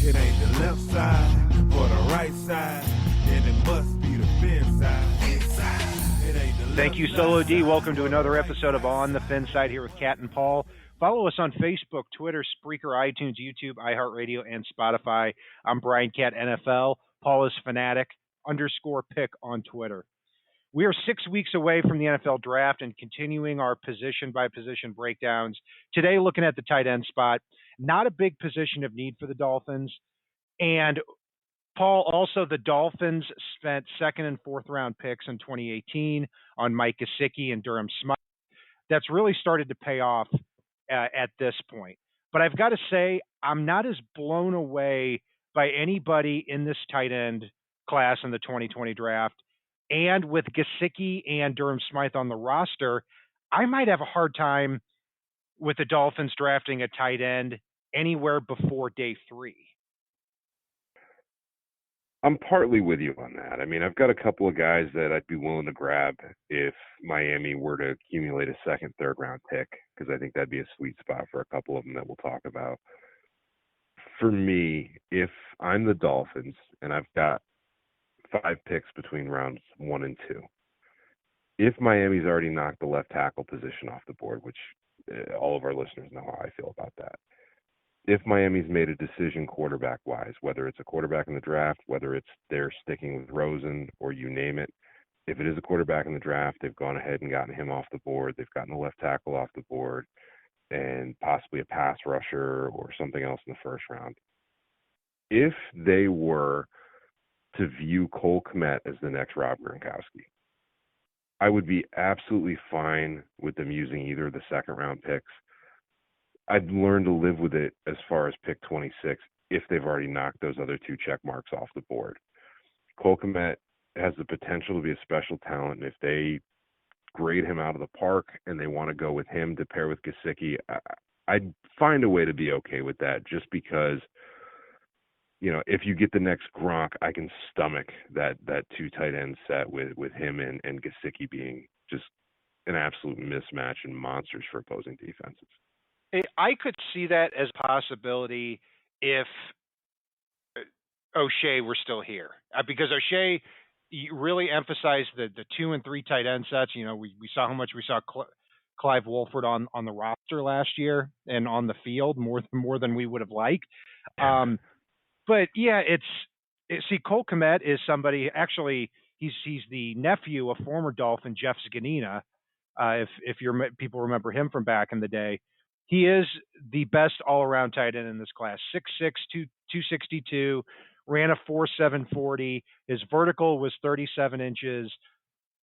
It ain't the left side or the right side, and it must be the FinSide. Thank you, Solo D. Welcome to another episode of On the FinSide here with Kat and Paul. Follow us on Facebook, Twitter, Spreaker, iTunes, YouTube, iHeartRadio, and Spotify. I'm Bryan Cat NFL. Paul is Fanatic_pick on Twitter. We are 6 weeks away from the NFL draft and continuing our position-by-position breakdowns. Today, looking at the tight end spot, not a big position of need for the Dolphins. And Paul, also the Dolphins spent second and fourth round picks in 2018 on Mike Gesicki and Durham Smythe. That's really started to pay off at this point. But I've got to say, I'm not as blown away by anybody in this tight end class in the 2020 draft. And with Gesicki and Durham Smythe on the roster, I might have a hard time with the Dolphins drafting a tight end anywhere before day 3. I'm partly with you on that. I mean, I've got a couple of guys that I'd be willing to grab if Miami were to accumulate a second, third round pick, because I think that'd be a sweet spot for a couple of them that we'll talk about. For me, if I'm the Dolphins and I've got 5 picks between rounds 1 and 2, if Miami's already knocked the left tackle position off the board, which all of our listeners know how I feel about that. If Miami's made a decision quarterback-wise, whether it's a quarterback in the draft, whether it's they're sticking with Rosen or you name it, if it is a quarterback in the draft, they've gone ahead and gotten him off the board. They've gotten the left tackle off the board and possibly a pass rusher or something else in the first round. If they were to view Cole Kmet as the next Rob Gronkowski, I would be absolutely fine with them using either of the second-round picks. I'd learn to live with it as far as pick 26 if they've already knocked those other 2 check marks off the board. Cole Kmet has the potential to be a special talent, and if they grade him out of the park and they want to go with him to pair with Gesicki, I'd find a way to be okay with that, just because, you know, if you get the next Gronk, I can stomach that 2 tight end set with him and Gesicki being just an absolute mismatch and monsters for opposing defenses. I could see that as a possibility if O'Shea were still here, because O'Shea really emphasized the 2 and 3 tight end sets. You know, we saw how much we saw Clive Wolfert on the roster last year and on the field more than we would have liked. But yeah, see, Cole Kmet is somebody. Actually, he's the nephew of former Dolphin Jeff Zgonina. If people remember him from back in the day. He is the best all-around tight end in this class. 6'6", 262, ran a 4.7 40. His vertical was 37 inches.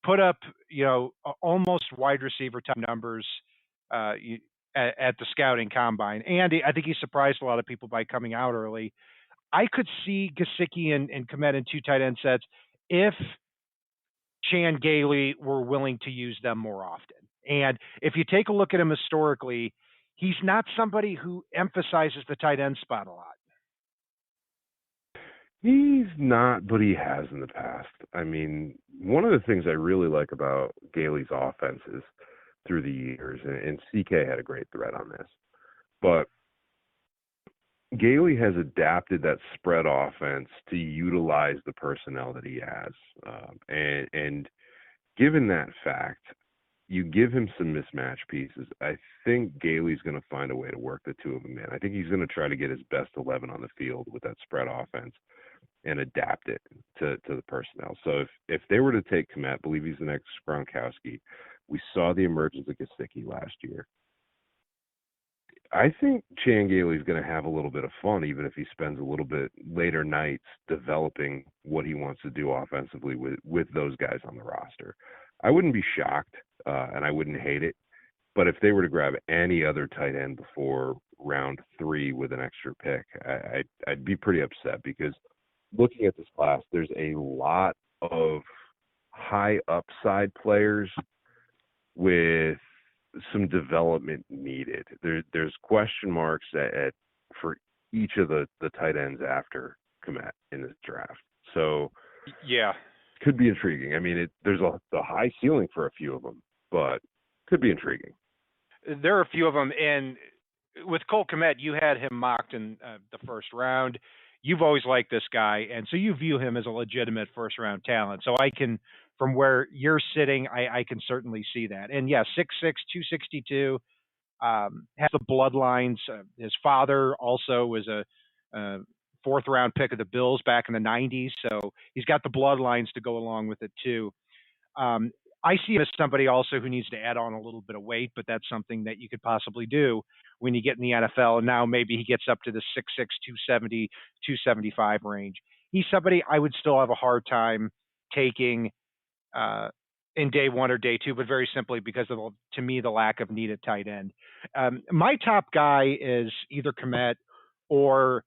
Put up, almost wide receiver type numbers at the scouting combine. And I think he surprised a lot of people by coming out early. I could see Gesicki and Kmet in 2 tight end sets if Chan Gailey were willing to use them more often. And if you take a look at him historically, he's not somebody who emphasizes the tight end spot a lot. He's not, but he has in the past. I mean, one of the things I really like about Gailey's offenses through the years, and CK had a great thread on this, but Gailey has adapted that spread offense to utilize the personnel that he has. And given that fact, you give him some mismatch pieces. I think Gailey's going to find a way to work the 2 of them in. I think he's going to try to get his best 11 on the field with that spread offense and adapt it to the personnel. So if they were to take Kmet, I believe he's the next Gronkowski. We saw the emergence of Gesicki last year. I think Chan Gailey's going to have a little bit of fun, even if he spends a little bit later nights developing what he wants to do offensively with those guys on the roster. I wouldn't be shocked, and I wouldn't hate it. But if they were to grab any other tight end before round 3 with an extra pick, I'd be pretty upset, because looking at this class, there's a lot of high upside players with some development needed. There's question marks for each of the tight ends after Kmet in this draft. So yeah, could be intriguing. I mean, there's a high ceiling for a few of them, but could be intriguing. There are a few of them, and with Cole Kmet, you had him mocked in the first round. you've always liked this guy, and so you view him as a legitimate first round talent. So I can, from where you're sitting, I can certainly see that. And yeah, 6'6", 262, has the bloodlines. His father also was a fourth round pick of the Bills back in the 90s, so he's got the bloodlines to go along with it too. Um, I see him as somebody also who needs to add on a little bit of weight, but that's something that you could possibly do when you get in the NFL. And now maybe he gets up to the 6'6", 270, 275 range. He's somebody I would still have a hard time taking uh, in day one or day two, but very simply because of, to me, the lack of need at tight end. My top guy is either Komet or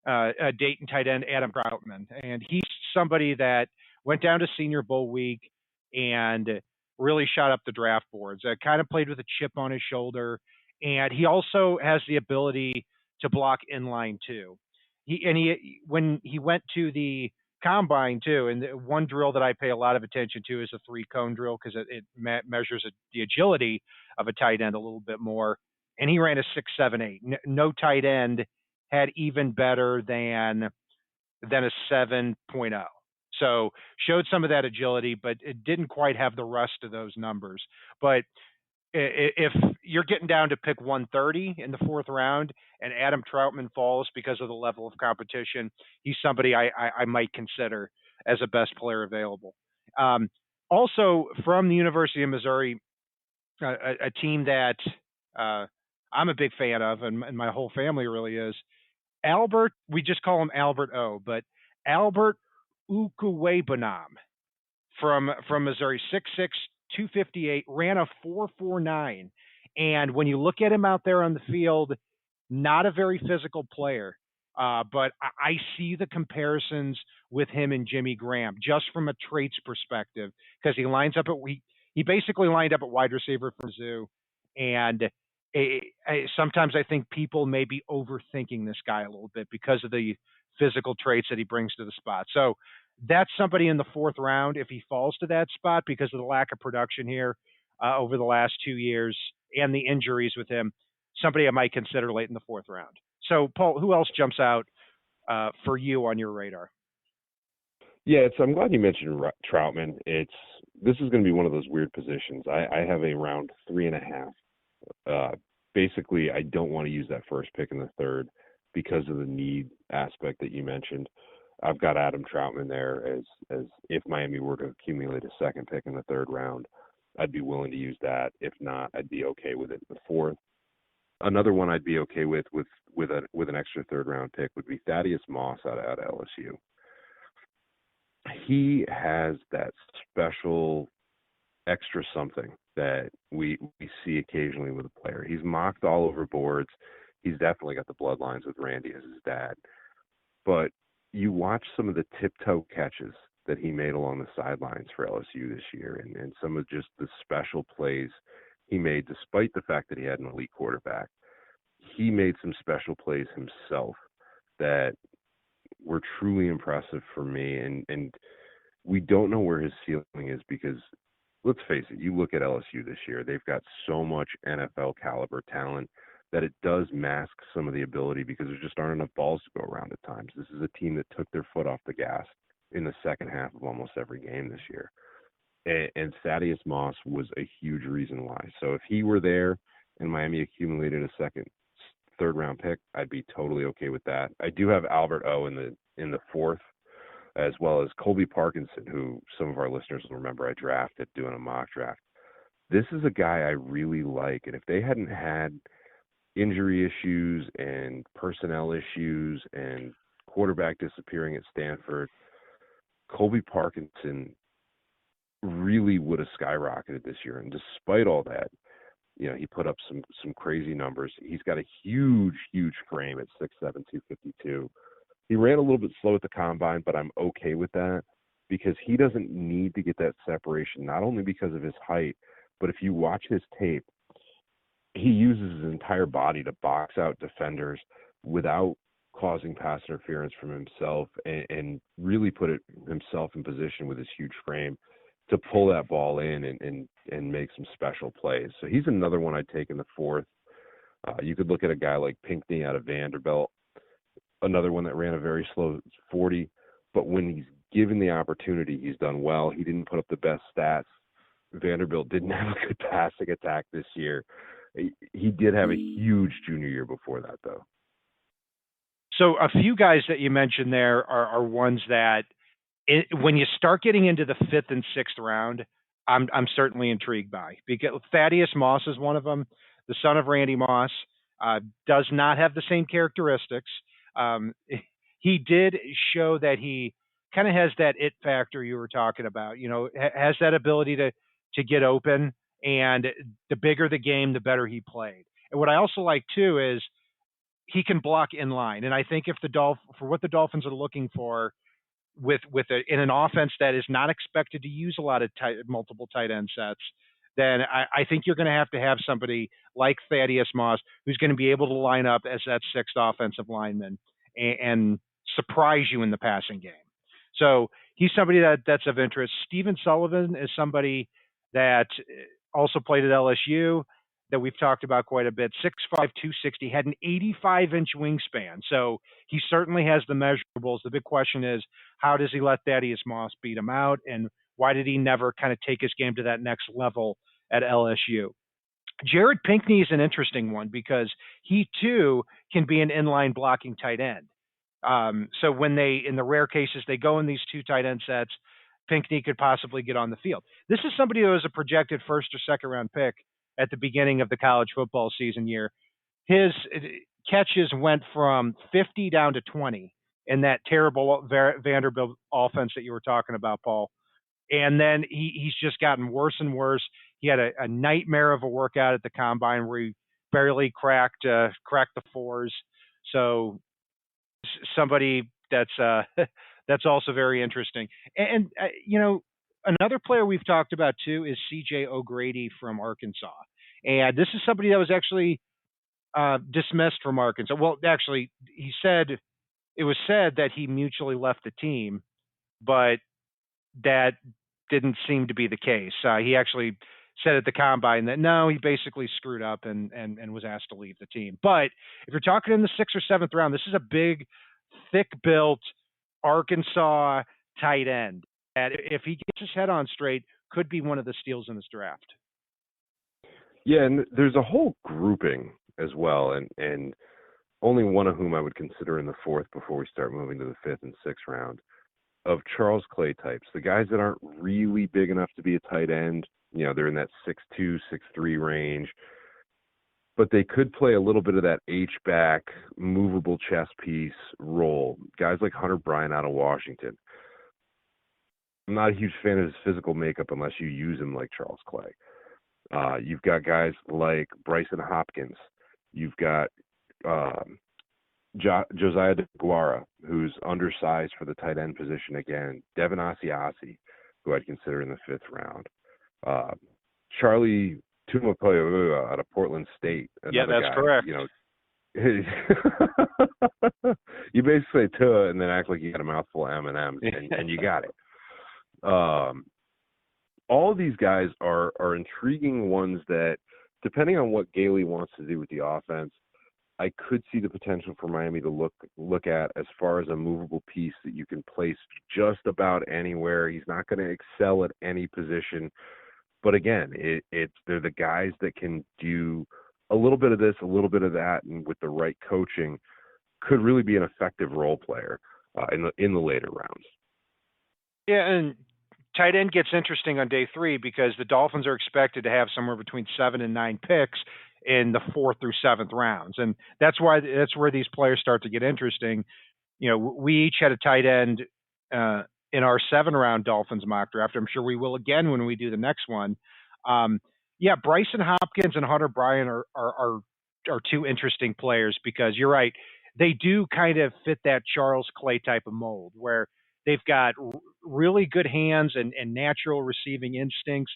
a Dayton tight end, Adam Troutman. And he's somebody that went down to Senior Bowl week and really shot up the draft boards. Kind of played with a chip on his shoulder. And he also has the ability to block inline too. When he went to the combine too, and the one drill that I pay a lot of attention to is a 3-cone drill because it measures the agility of a tight end a little bit more. And he ran a 6.78. No tight end had even better than a 7.0. So showed some of that agility, but it didn't quite have the rest of those numbers. But if you're getting down to pick 130 in the fourth round and Adam Troutman falls because of the level of competition, he's somebody I might consider as a best player available. Also from the University of Missouri, a team that I'm a big fan of, and my whole family really is, Albert, we just call him Albert O, but Albert Ukuwebanam from Missouri, 6'6", 258, ran a 4.49. And when you look at him out there on the field, not a very physical player. But I see the comparisons with him and Jimmy Graham just from a traits perspective, because he basically lined up at wide receiver for Mizzou. And sometimes I think people may be overthinking this guy a little bit because of the physical traits that he brings to the spot. So that's somebody in the fourth round if he falls to that spot because of the lack of production here over the last 2 years and the injuries with him, somebody I might consider late in the fourth round. So, Paul, who else jumps out for you on your radar? Yeah, I'm glad you mentioned Troutman. This is going to be one of those weird positions. I have a round 3.5. Basically, I don't want to use that first pick in the third because of the need aspect that you mentioned. I've got Adam Troutman there as if Miami were to accumulate a second pick in the third round, I'd be willing to use that. If not, I'd be okay with it in the fourth. Another one I'd be okay with an extra third round pick would be Thaddeus Moss out of LSU. He has that special extra something that we see occasionally with a player. He's mocked all over boards. He's definitely got the bloodlines with Randy as his dad. But you watch some of the tiptoe catches that he made along the sidelines for LSU this year and some of just the special plays he made, despite the fact that he had an elite quarterback. He made some special plays himself that were truly impressive for me. And we don't know where his ceiling is because, let's face it, you look at LSU this year, they've got so much NFL caliber talent that it does mask some of the ability because there just aren't enough balls to go around at times. This is a team that took their foot off the gas in the second half of almost every game this year. And Thaddeus Moss was a huge reason why. So if he were there and Miami accumulated a third round pick, I'd be totally okay with that. I do have Albert O in the fourth, as well as Colby Parkinson, who some of our listeners will remember I drafted doing a mock draft. This is a guy I really like, and if they hadn't had injury issues and personnel issues and quarterback disappearing at Stanford, Colby Parkinson really would have skyrocketed this year. And despite all that, he put up some crazy numbers. He's got a huge frame at 6'7", 252. He ran a little bit slow at the combine, but I'm okay with that because he doesn't need to get that separation, not only because of his height, but if you watch his tape, he uses his entire body to box out defenders without causing pass interference from himself and really put himself in position with his huge frame to pull that ball in and make some special plays. So he's another one I'd take in the fourth. You could look at a guy like Pinkney out of Vanderbilt. another one that ran a very slow 40. But when he's given the opportunity, he's done well. He didn't put up the best stats. Vanderbilt didn't have a good passing attack this year. He did have a huge junior year before that, though. So a few guys that you mentioned there are ones that when you start getting into the 5th and 6th round, I'm certainly intrigued by, because Thaddeus Moss is one of them, the son of Randy Moss, does not have the same characteristics. He did show that he kind of has that it factor you were talking about. You know, has that ability to get open, and the bigger the game, the better he played. And what I also like too is he can block in line. And I think if for what the Dolphins are looking for in an offense that is not expected to use a lot of multiple tight end sets, then I think you're going to have somebody like Thaddeus Moss who's going to be able to line up as that 6th offensive lineman and surprise you in the passing game. So he's somebody that's of interest. Stephen Sullivan is somebody that also played at LSU that we've talked about quite a bit. 6'5", 260, had an 85-inch wingspan. So he certainly has the measurables. The big question is, how does he let Thaddeus Moss beat him out? And why did he never kind of take his game to that next level at LSU? Jared Pinkney is an interesting one because he too can be an inline blocking tight end. So when in the rare cases, they go in these 2 tight end sets, Pinkney could possibly get on the field. This is somebody who was a projected 1st or 2nd round pick at the beginning of the college football season year. His catches went from 50 down to 20 in that terrible Vanderbilt offense that you were talking about, Paul. And then he's just gotten worse and worse. He had a nightmare of a workout at the combine where he barely cracked the 4s. So somebody that's that's also very interesting. And you know, another player we've talked about too is C.J. O'Grady from Arkansas. And this is somebody that was actually dismissed from Arkansas. Well, actually, it was said that he mutually left the team, but that didn't seem to be the case. He actually said at the combine that no, he basically screwed up and was asked to leave the team. But if you're talking in the 6th or 7th round, this is a big, thick-built Arkansas tight end that, if he gets his head on straight, could be one of the steals in this draft. Yeah, and there's a whole grouping as well, and only one of whom I would consider in the 4th before we start moving to the 5th and 6th round, of Charles Clay types, the guys that aren't really big enough to be a tight end. You know, they're in that 6'2", 6'3" range, but they could play a little bit of that H-back, movable chess piece role. Guys like Hunter Bryan out of Washington. I'm not a huge fan of his physical makeup unless you use him like Charles Clay. You've got guys like Bryson Hopkins. You've got Josiah DeGuara, who's undersized for the tight end position again. Devin Asiasi, who I'd consider in the 5th round. Charlie Tumapoiua out of Portland State. Yeah, that's guy, correct. You know, you basically say Tua and then act like you got a mouthful of M&Ms, and you got it. All of these guys are intriguing ones that, depending on what Gailey wants to do with the offense, I could see the potential for Miami to look at as far as a movable piece that you can place just about anywhere. He's not going to excel at any position. But again, they're the guys that can do a little bit of this, a little bit of that, and with the right coaching, could really be an effective role player in the later rounds. Yeah, and tight end gets interesting on day 3 because the Dolphins are expected to have somewhere between 7 and 9 picks in the 4th through 7th rounds, and that's where these players start to get interesting. You know, we each had a tight end in our 7-round Dolphins mock draft. I'm sure we will again when we do the next one. Yeah, Bryson Hopkins and Hunter Bryan are 2 interesting players because you're right, they do kind of fit that Charles Clay type of mold where they've got really good hands and natural receiving instincts,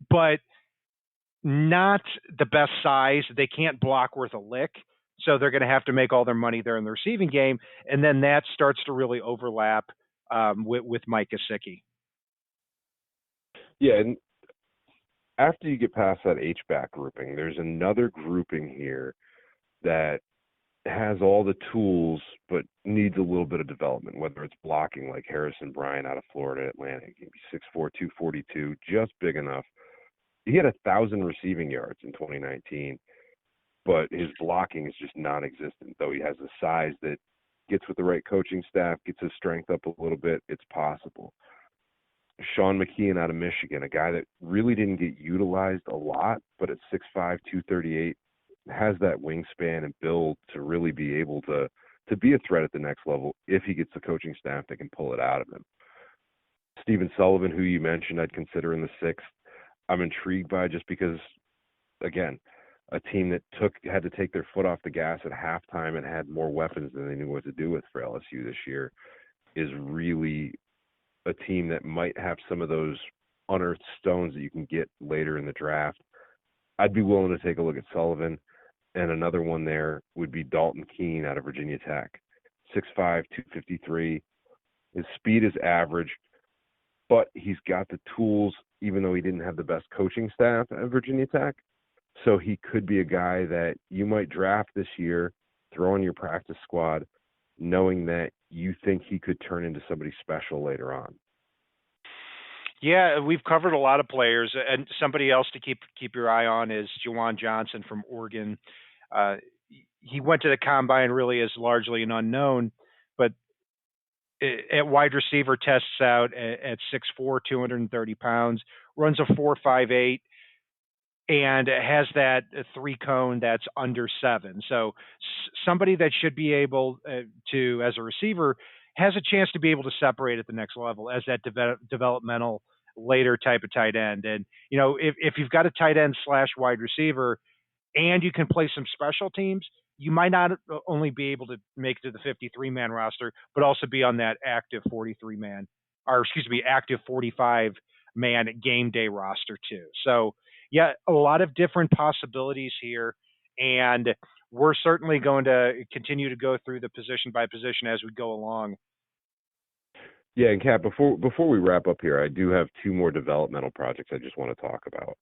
but not the best size. They can't block worth a lick, so they're going to have to make all their money there in the receiving game, and then that starts to really overlap with Mike Gesicki. Yeah, and after you get past that H-back grouping, there's another grouping here that has all the tools but needs a little bit of development, whether it's blocking like Harrison Bryan out of Florida Atlantic. He'd be 6'4", 242, just big enough. He had 1,000 receiving yards in 2019, but his blocking is just non-existent, though he has the size that gets with the right coaching staff, gets his strength up a little bit. It's possible. Shawn Mckeon out of Michigan, a guy that really didn't get utilized a lot, but at 6'5", 238, has that wingspan and build to really be able to be a threat at the next level if he gets the coaching staff that can pull it out of him. Stephen Sullivan, who you mentioned, I'd consider in the sixth. I'm intrigued by just because, again, a team that had to take their foot off the gas at halftime and had more weapons than they knew what to do with for LSU this year is really a team that might have some of those unearthed stones that you can get later in the draft. I'd be willing to take a look at Sullivan. And another one there would be Dalton Keane out of Virginia Tech. 6'5", 253. His speed is average, but he's got the tools, even though he didn't have the best coaching staff at Virginia Tech. So he could be a guy that you might draft this year, throw in your practice squad, knowing that you think he could turn into somebody special later on. Yeah, we've covered a lot of players, and somebody else to keep your eye on is Jajuan Johnson from Oregon. He went to the combine really as largely an unknown, but at wide receiver tests out at 6'4", 230 pounds, runs a 4.58, and has that 3-cone that's under 7. So somebody that should be able to, as a receiver, has a chance to be able to separate at the next level as that developmental later type of tight end. And, if you've got a tight end / wide receiver and you can play some special teams, you might not only be able to make it to the 53-man roster, but also be on that active 45-man game day roster too. So, yeah, a lot of different possibilities here, and we're certainly going to continue to go through the position by position as we go along. Yeah, and Kat, before we wrap up here, I do have 2 more developmental projects I just want to talk about.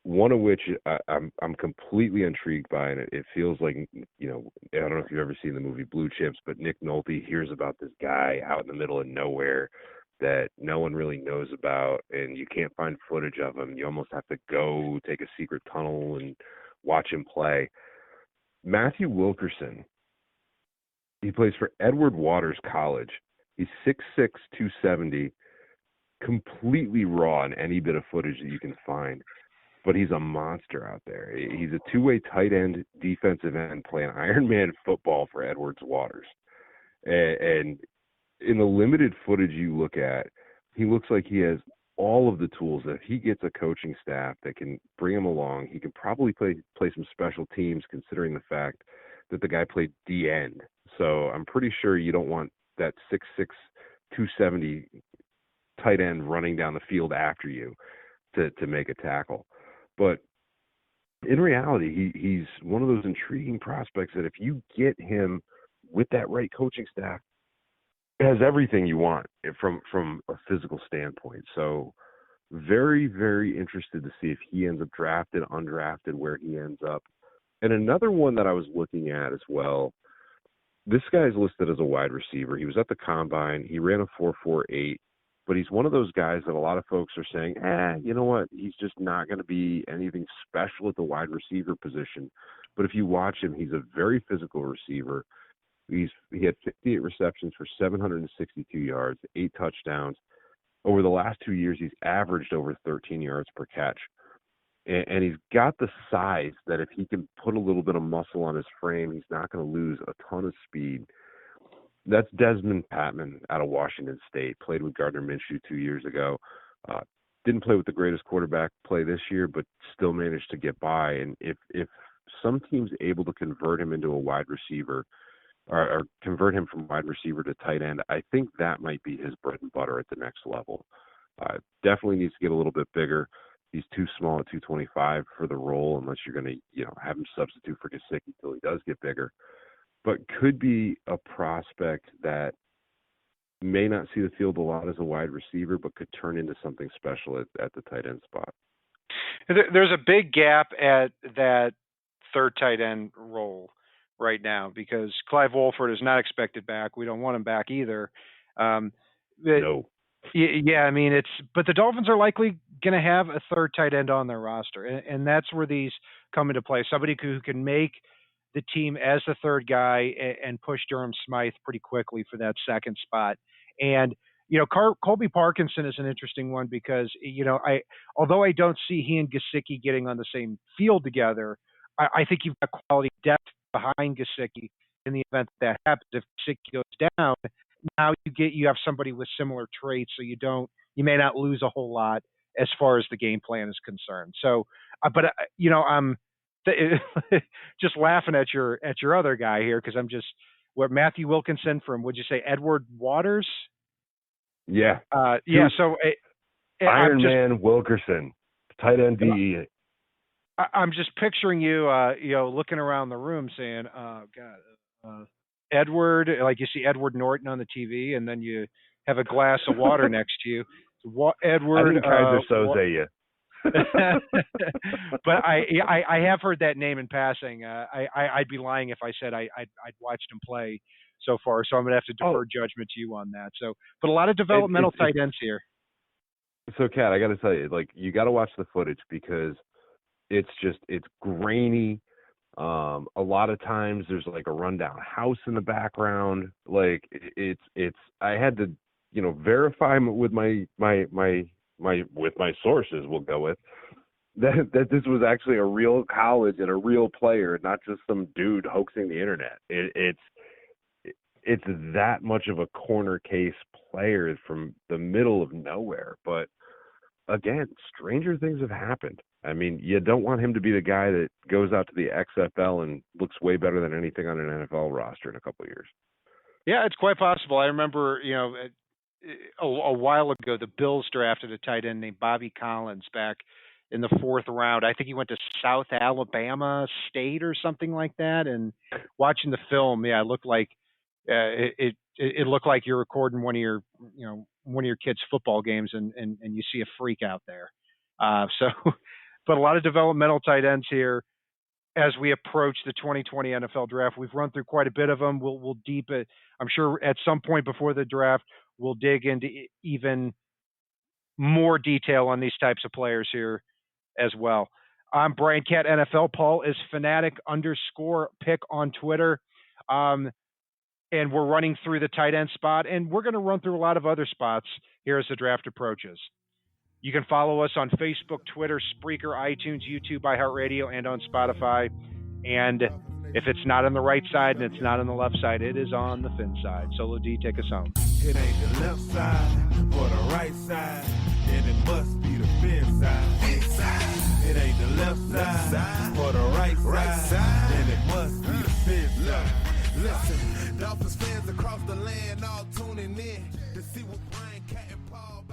One of which I'm completely intrigued by, and it feels like, I don't know if you've ever seen the movie Blue Chips, but Nick Nolte hears about this guy out in the middle of nowhere that no one really knows about, and you can't find footage of him. You almost have to go take a secret tunnel and watch him play. Matthew Wilkerson, he plays for Edward Waters College. He's 6'6", 270, completely raw in any bit of footage that you can find. But he's a monster out there. He's a 2-way tight end, defensive end, playing Ironman football for Edwards Waters. And in the limited footage you look at, he looks like he has all of the tools that if he gets a coaching staff that can bring him along, he can probably play some special teams, considering the fact that the guy played D-end. So I'm pretty sure you don't want that 6'6", 270 tight end running down the field after you to make a tackle. But in reality, he's one of those intriguing prospects that if you get him with that right coaching staff, it has everything you want from a physical standpoint. So very, very interested to see if he ends up drafted, undrafted, where he ends up. And another one that I was looking at as well, this guy's listed as a wide receiver. He was at the combine. He ran a 4.48. But he's one of those guys that a lot of folks are saying, you know what, he's just not going to be anything special at the wide receiver position. But if you watch him, he's a very physical receiver. He had 58 receptions for 762 yards, 8 touchdowns. Over the last 2 years, he's averaged over 13 yards per catch. And he's got the size that if he can put a little bit of muscle on his frame, he's not going to lose a ton of speed. That's Desmond Patman out of Washington State. Played with Gardner Minshew 2 years ago. Didn't play with the greatest quarterback play this year, but still managed to get by. And if some team's able to convert him into a wide receiver or convert him from wide receiver to tight end, I think that might be his bread and butter at the next level. Definitely needs to get a little bit bigger. He's too small at 225 for the role unless you're going to have him substitute for Gesicki until he does get bigger. But could be a prospect that may not see the field a lot as a wide receiver, but could turn into something special at the tight end spot. There's a big gap at that third tight end role right now because Clive Wolfert is not expected back. We don't want him back either. No. Yeah, I mean but the Dolphins are likely going to have a third tight end on their roster, and that's where these come into play. Somebody who can make the team as the third guy and push Durham Smythe pretty quickly for that second spot. And Colby Parkinson is an interesting one because although I don't see he and Gesicki getting on the same field together, I think you've got quality depth behind Gesicki in the event that happens. If Gesicki goes down, now you have somebody with similar traits, so you may not lose a whole lot as far as the game plan is concerned. So, but I'm just laughing at your other guy here because I'm just Matthew Wilkinson from would you say Edward Waters? Yeah. Yeah. So Iron Man Wilkerson, tight end DE. I'm just picturing you, looking around the room saying, "Oh God." Edward, like you see Edward Norton on the TV, and then you have a glass of water next to you. Edward. I think Kaiser Soze you. But I have heard that name in passing. I'd be lying if I said I'd watched him play so far. So I'm gonna have to defer judgment to you on that. So, but a lot of developmental tight ends here. So, Kat, I got to tell you, you got to watch the footage because it's grainy. A lot of times there's a rundown house in the background. I had to, verify with my sources, we'll go with that this was actually a real college and a real player, not just some dude hoaxing the internet. It's that much of a corner case player from the middle of nowhere. But again, stranger things have happened. I mean, you don't want him to be the guy that goes out to the XFL and looks way better than anything on an NFL roster in a couple of years. Yeah, it's quite possible. I remember, a while ago, the Bills drafted a tight end named Bobby Collins back in the 4th round. I think he went to South Alabama State or something like that. And watching the film, it looked like it looked like you're recording one of your kids' football games, and you see a freak out there. But a lot of developmental tight ends here as we approach the 2020 NFL draft. We've run through quite a bit of them. We'll deep it. I'm sure at some point before the draft, we'll dig into even more detail on these types of players here as well. I'm Bryan Cat NFL. Paul is fanatic_pick on Twitter. And we're running through the tight end spot, and we're going to run through a lot of other spots here as the draft approaches. You can follow us on Facebook, Twitter, Spreaker, iTunes, YouTube, iHeartRadio, and on Spotify. And if it's not on the right side and it's not on the left side, it is on the FinSide. Solo D, take us home. It ain't the left side or the right side, then it must be the FinSide. It ain't the left side or the right side, then it must be the FinSide. Listen, Dolphins fans across the land all tuning in to see what Bryan Cat and Paul